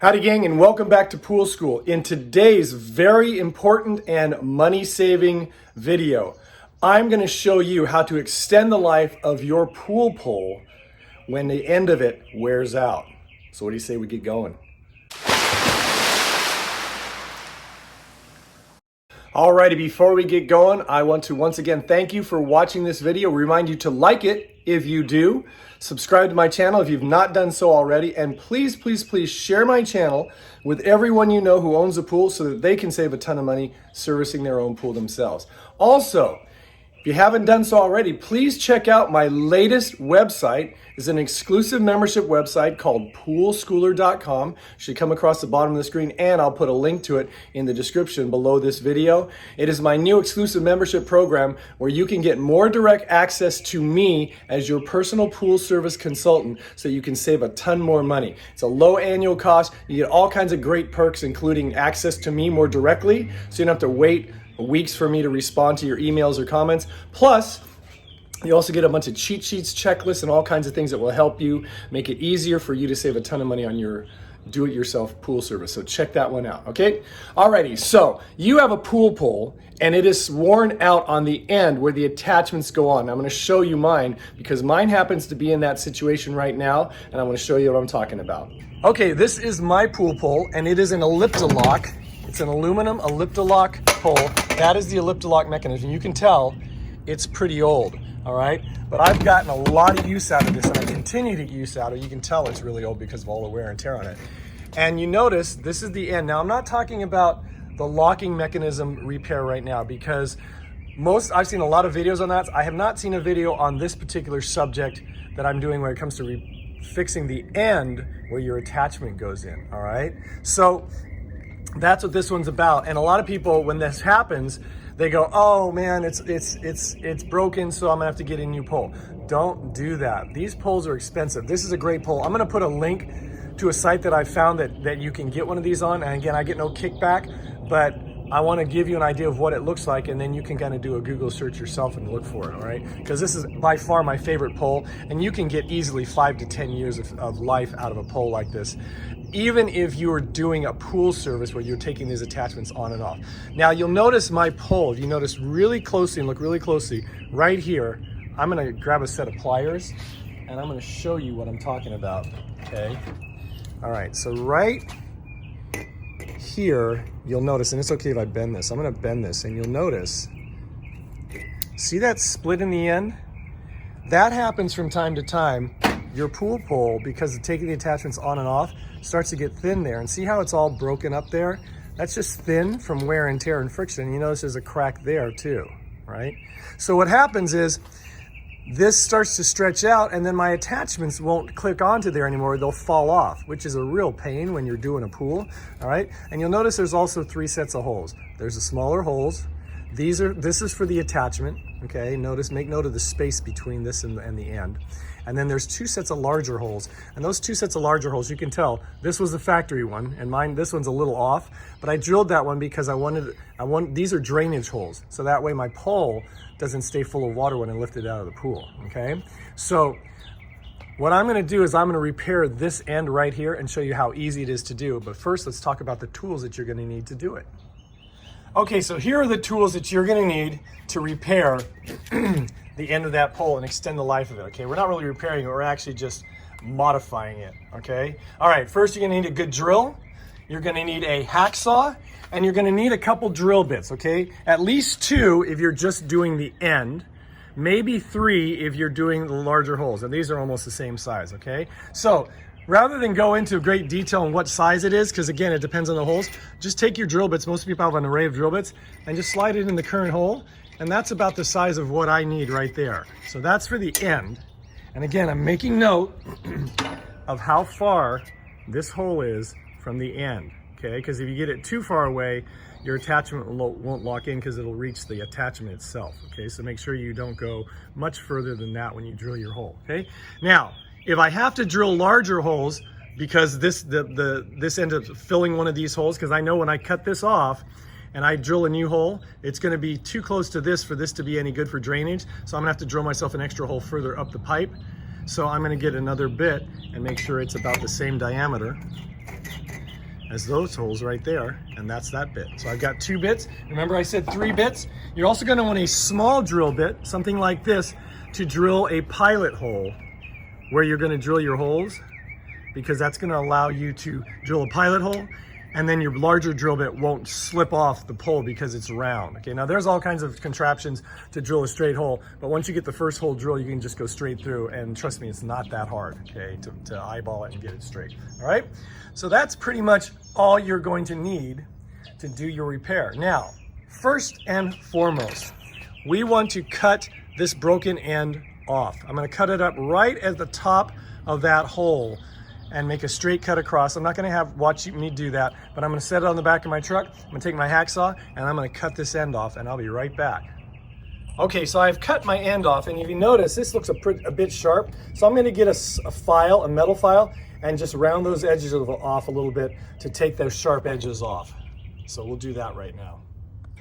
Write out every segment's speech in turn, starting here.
Howdy gang, and welcome back to Pool School. In today's very important and money-saving video, I'm going to show you how to extend the life of your pool pole when the end of it wears out. So what do you say we get going? Alrighty, before we get going, I want to once again thank you for watching this video. Remind you to like it if you do. Subscribe to my channel if you've not done so already. And please, please, please share my channel with everyone you know who owns a pool so that they can save a ton of money servicing their own pool themselves. Also, if you haven't done so already, please check out my latest website. It's an exclusive membership website called poolschooler.com. It should come across the bottom of the screen, and I'll put a link to it in the description below this video. It is my new exclusive membership program where you can get more direct access to me as your personal pool service consultant so you can save a ton more money. It's a low annual cost. You get all kinds of great perks, including access to me more directly, so you don't have to wait weeks for me to respond to your emails or comments. Plus, you also get a bunch of cheat sheets, checklists, and all kinds of things that will help you make it easier for you to save a ton of money on your do-it-yourself pool service. So check that one out, okay? Alrighty, so you have a pool pole and it is worn out on the end where the attachments go on. I'm gonna show you mine because mine happens to be in that situation right now, and I'm gonna show you what I'm talking about. Okay, this is my pool pole and it is an Ellipti-Lock. It's an aluminum Ellipti-Lock pole. That is the Ellipti-Lock mechanism. You can tell it's pretty old, all right? But I've gotten a lot of use out of this, and I continue to get use out of it. You can tell it's really old because of all the wear and tear on it. And you notice this is the end. Now, I'm not talking about the locking mechanism repair right now because I've seen a lot of videos on that. I have not seen a video on this particular subject that I'm doing when it comes to fixing the end where your attachment goes in, all right? So that's what this one's about. And a lot of people, when this happens, they go, oh man, it's broken, so I'm gonna have to get a new pole. Don't do that. These poles are expensive. This is a great pole. I'm gonna put a link to a site that I found that you can get one of these on. And again, I get no kickback, but I wanna give you an idea of what it looks like, and then you can kind of do a Google search yourself and look for it, all right? Because this is by far my favorite pole, and you can get easily 5 to 10 years of life out of a pole like this, even if you are doing a pool service where you're taking these attachments on and off. Now, you'll notice my pole, if you notice really closely and look really closely, right here, I'm gonna grab a set of pliers, and I'm gonna show you what I'm talking about, okay? All right, so right here, you'll notice, and it's okay if I bend this, I'm gonna bend this, and you'll notice, see that split in the end? That happens from time to time. Your pool pole, because of taking the attachments on and off, starts to get thin there. And see how it's all broken up there? That's just thin from wear and tear and friction. You notice there's a crack there too, right? So what happens is this starts to stretch out, and then my attachments won't click onto there anymore. They'll fall off, which is a real pain when you're doing a pool, all right? And you'll notice there's also 3 sets of holes. There's the smaller holes. This is for the attachment, okay? Make note of the space between this and the end. And then there's 2 sets of larger holes. And those 2 sets of larger holes, you can tell, this was the factory one, and this one's a little off, but I drilled that one because these are drainage holes. So that way my pole doesn't stay full of water when I lift it out of the pool, okay? So what I'm gonna do is I'm gonna repair this end right here and show you how easy it is to do. But first, let's talk about the tools that you're gonna need to do it. Okay, so here are the tools that you're gonna need to repair the end of that pole and extend the life of it, okay? We're not really repairing it, we're actually just modifying it, okay? All right, first you're gonna need a good drill, you're gonna need a hacksaw, and you're gonna need a couple drill bits, okay? At least 2 if you're just doing the end, maybe 3 if you're doing the larger holes, and these are almost the same size, okay? So, rather than go into great detail on what size it is, because again, it depends on the holes, just take your drill bits, most people have an array of drill bits, and just slide it in the current hole, and that's about the size of what I need right there. So that's for the end. And again, I'm making note of how far this hole is from the end, okay? Because if you get it too far away, your attachment won't lock in because it'll reach the attachment itself, okay? So make sure you don't go much further than that when you drill your hole, okay? Now, if I have to drill larger holes because this ends up filling one of these holes, because I know when I cut this off and I drill a new hole, it's gonna be too close to this for this to be any good for drainage. So I'm gonna have to drill myself an extra hole further up the pipe. So I'm gonna get another bit and make sure it's about the same diameter. as those holes right there, and that's that bit. So I've got 2 bits. Remember I said 3 bits? You're also gonna want a small drill bit, something like this, to drill a pilot hole where you're gonna drill your holes, because that's gonna allow you to drill a pilot hole, and then your larger drill bit won't slip off the pole because it's round. Okay, now there's all kinds of contraptions to drill a straight hole, but once you get the first hole drill, you can just go straight through, and trust me, it's not that hard, okay, to eyeball it and get it straight, all right? So that's pretty much all you're going to need to do your repair. Now, first and foremost, we want to cut this broken end off. I'm gonna cut it up right at the top of that hole and make a straight cut across. I'm not gonna watch me do that, but I'm gonna set it on the back of my truck. I'm gonna take my hacksaw and I'm gonna cut this end off, and I'll be right back. Okay, so I've cut my end off, and if you notice, this looks a bit sharp. So I'm gonna get a metal file, and just round those edges off a little bit to take those sharp edges off. So we'll do that right now.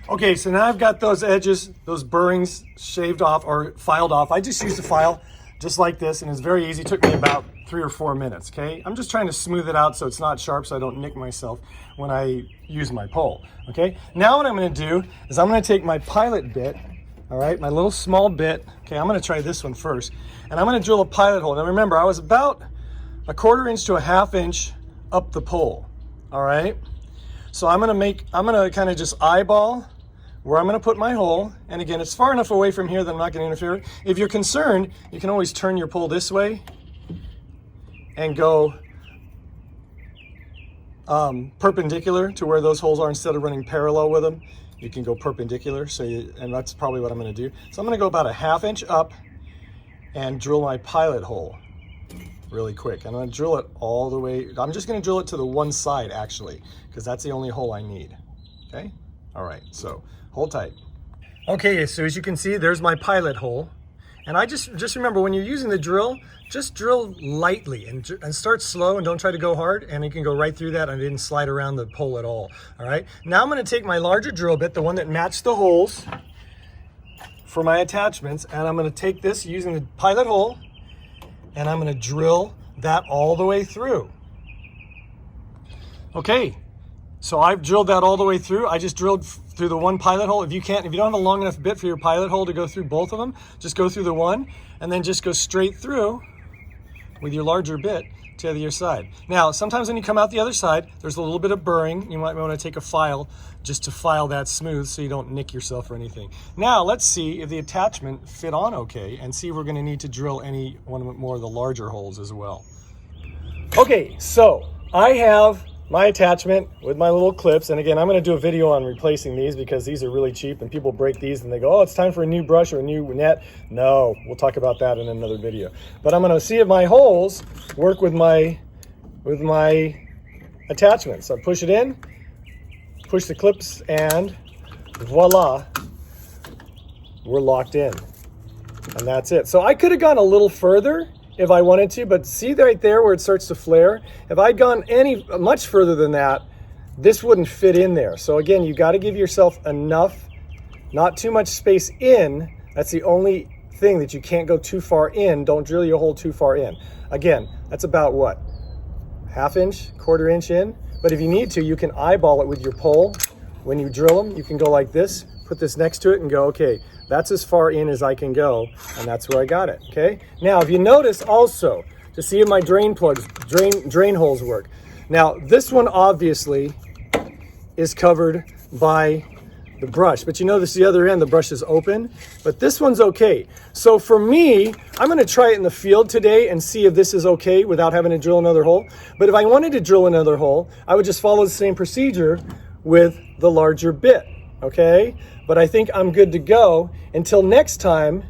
Okay, so now I've got those edges, those burrings shaved off or filed off. I just used a file just like this, and it's very easy. It took me about 3 or 4 minutes, okay? I'm just trying to smooth it out so it's not sharp, so I don't nick myself when I use my pole, okay? Now what I'm gonna do is I'm gonna take my pilot bit, all right, my little small bit. Okay, I'm gonna try this one first, and I'm gonna drill a pilot hole. Now remember, I was about a 1/4 inch to a 1/2 inch up the pole, all right? So I'm gonna kind of just eyeball where I'm gonna put my hole. And again, it's far enough away from here that I'm not gonna interfere. If you're concerned, you can always turn your pole this way and go perpendicular to where those holes are. Instead of running parallel with them, you can go perpendicular. And that's probably what I'm gonna do. So I'm gonna go about a 1/2 inch up and drill my pilot hole really quick. I'm gonna drill it all the way. I'm just gonna drill it to the one side actually, because that's the only hole I need, okay? All right, so hold tight. Okay, so as you can see, there's my pilot hole. And I just remember, when you're using the drill, just drill lightly and start slow, and don't try to go hard, and you can go right through that, and I didn't slide around the pole at all right? Now I'm gonna take my larger drill bit, the one that matched the holes for my attachments, and I'm gonna take this using the pilot hole, and I'm gonna drill that all the way through. Okay, so I've drilled that all the way through. I just drilled through the one pilot hole. If you don't have a long enough bit for your pilot hole to go through both of them, just go through the one, and then just go straight through with your larger bit to the other side. Now, sometimes when you come out the other side, there's a little bit of burring. You might want to take a file just to file that smooth so you don't nick yourself or anything. Now, let's see if the attachment fit on okay, and see if we're going to need to drill one more of the larger holes as well. Okay, so I have my attachment with my little clips, and again, I'm going to do a video on replacing these because these are really cheap, and people break these and they go, oh, it's time for a new brush or a new net. No, we'll talk about that in another video. But I'm going to see if my holes work with my attachment. So I push it in, push the clips, and voila, we're locked in, and that's it. So I could have gone a little further if I wanted to, but see right there where it starts to flare? If I'd gone much further than that, this wouldn't fit in there. So again, you got to give yourself enough, not too much space in. That's the only thing, that you can't go too far in. Don't drill your hole too far in. Again, that's about what? 1/2 inch, 1/4 inch in. But if you need to, you can eyeball it with your pole. When you drill them, you can go like this, put this next to it and go, okay, that's as far in as I can go, and that's where I got it, okay? Now, if you notice also, to see if my drain plugs, drain holes work. Now, this one obviously is covered by the brush, but you notice the other end, the brush is open, but this one's okay. So for me, I'm gonna try it in the field today and see if this is okay without having to drill another hole. But if I wanted to drill another hole, I would just follow the same procedure with the larger bit, okay? But I think I'm good to go until next time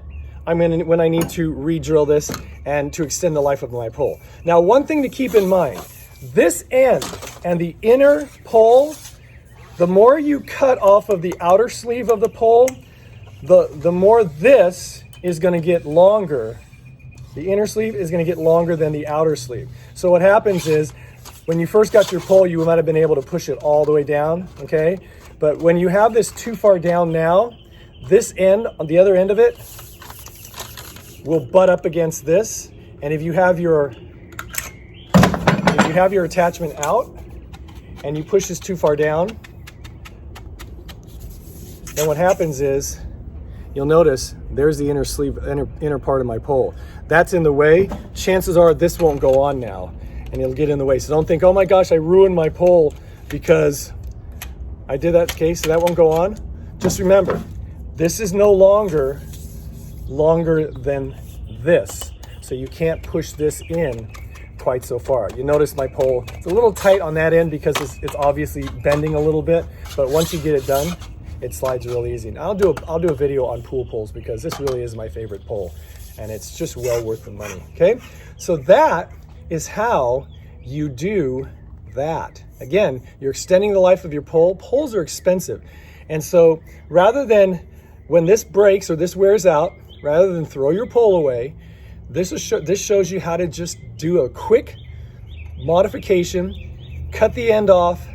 when I need to re-drill this and to extend the life of my pole. Now, one thing to keep in mind, this end and the inner pole, the more you cut off of the outer sleeve of the pole, the more this is gonna get longer. The inner sleeve is gonna get longer than the outer sleeve. So what happens is, when you first got your pole, you might have been able to push it all the way down, okay? But when you have this too far down now, this end, on the other end of it, will butt up against this. And if you have your attachment out, and you push this too far down, then what happens is, you'll notice there's the inner sleeve, inner part of my pole. That's in the way. Chances are this won't go on now, and it'll get in the way. So don't think, oh my gosh, I ruined my pole because I did that. Okay, so that won't go on. Just remember, this is no longer than this. So you can't push this in quite so far. You notice my pole, it's a little tight on that end because it's obviously bending a little bit, but once you get it done, it slides real easy. And I'll do a video on pool poles because this really is my favorite pole, and it's just well worth the money. Okay, so that is how you do that. Again, you're extending the life of your pole. Poles are expensive, and so rather than when this breaks or this wears out, rather than throw your pole away, this shows you how to just do a quick modification, cut the end off,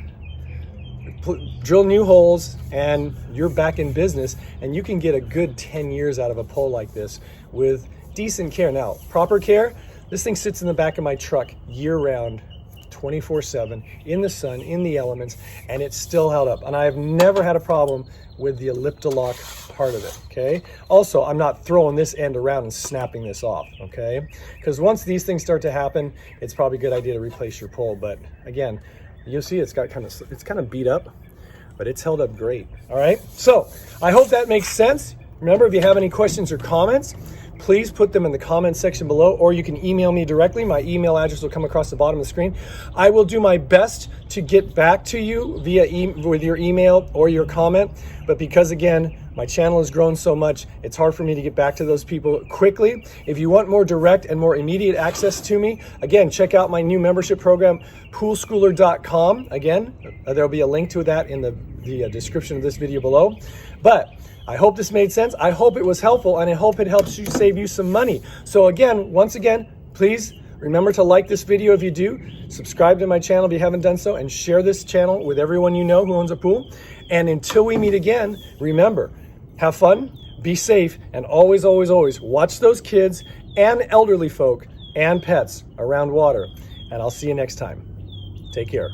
drill new holes, and you're back in business, and you can get a good 10 years out of a pole like this with decent care. Now, proper care, this thing sits in the back of my truck year-round, 24/7, in the sun, in the elements, and it's still held up. And I have never had a problem with the Ellipti-Lock part of it, okay? Also, I'm not throwing this end around and snapping this off, okay? Because once these things start to happen, it's probably a good idea to replace your pole. But again, you'll see it's kind of beat up, but it's held up great. All right, so I hope that makes sense. Remember, if you have any questions or comments, please put them in the comment section below, or you can email me directly. My email address will come across the bottom of the screen. I will do my best to get back to you with your email or your comment, but because again, my channel has grown so much, it's hard for me to get back to those people quickly. If you want more direct and more immediate access to me, again, check out my new membership program, poolschooler.com. Again, there'll be a link to that in the description of this video below. But I hope this made sense. I hope it was helpful, and I hope it helps you save you some money. So again, once again, please remember to like this video if you do, subscribe to my channel if you haven't done so, and share this channel with everyone you know who owns a pool. And until we meet again, remember, have fun, be safe, and always, always, always watch those kids and elderly folk and pets around water. And I'll see you next time. Take care.